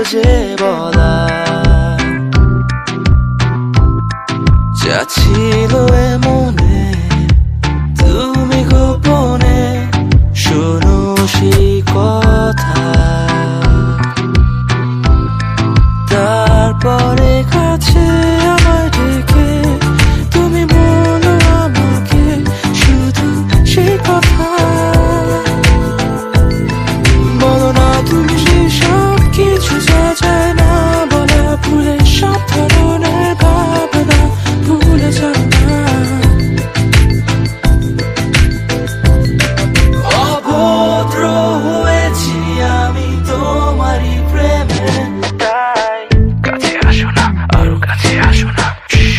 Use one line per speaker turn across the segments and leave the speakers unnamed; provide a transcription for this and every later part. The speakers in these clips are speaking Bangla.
যে বলা যা ছিল মনে তুমি গোপনে শোনো সেই কথা তারপরে কাছে আমার ডেকে তুমি বলো আমাকে শুধু সেই কথা বলো না তুমি সেই সব কিছু যা যায় না বলা ভুলে সব ধরনের ভাবনা ভুলে যাও না অভদ্র হয়েছি আমি তোমারই প্রেমে তাই কাছে আসো না আরো কাছে আসো না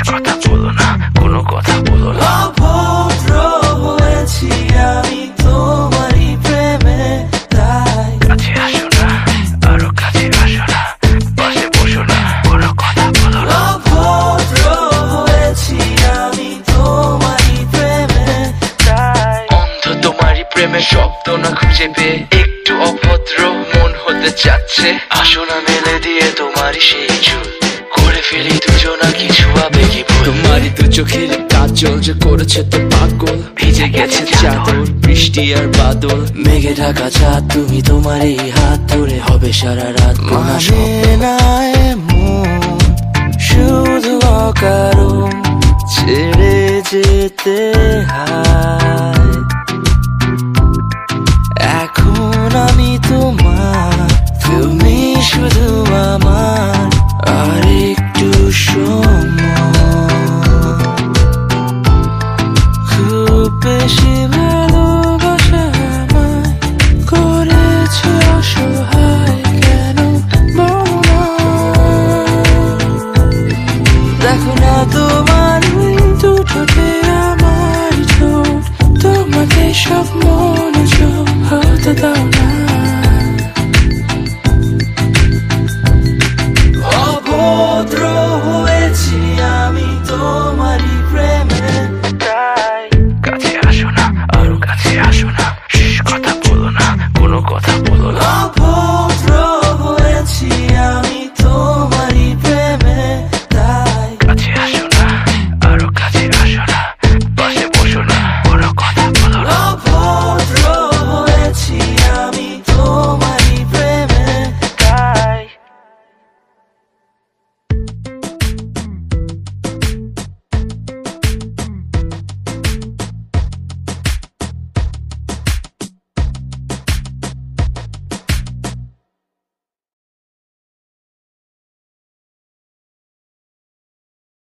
কথা বলো না কোনো কথা বলো না অভদ্র হয়েছি আমি তোমারই প্রেমে তাই কাছে আসো না আরো কাছে আসো না পাশে বসো না কোনো কথা বলো না অভদ্র হয়েছি আমি তোমারই প্রেমে তাই অন্ধ তোমারই প্রেমে শব্দ না খুঁজে পেয়ে একটু অভদ্র মন হতে চাচ্ছে আসো না মেলে দিয়ে তোমারই সেই চুল করে ফেলি দুজনা কিছু আবেগী ভুল তোমারই দু চোখের কাজল যে করেছে তো পাগল ভিজে গেছে চাদর বৃষ্টি আর বাদল মেঘে ঢাকা চাঁদ তুমি তোমারই হাত ধরে হবে সারা রাত মানে না এমন শুধু অকারণ ছেড়ে যেতে হয়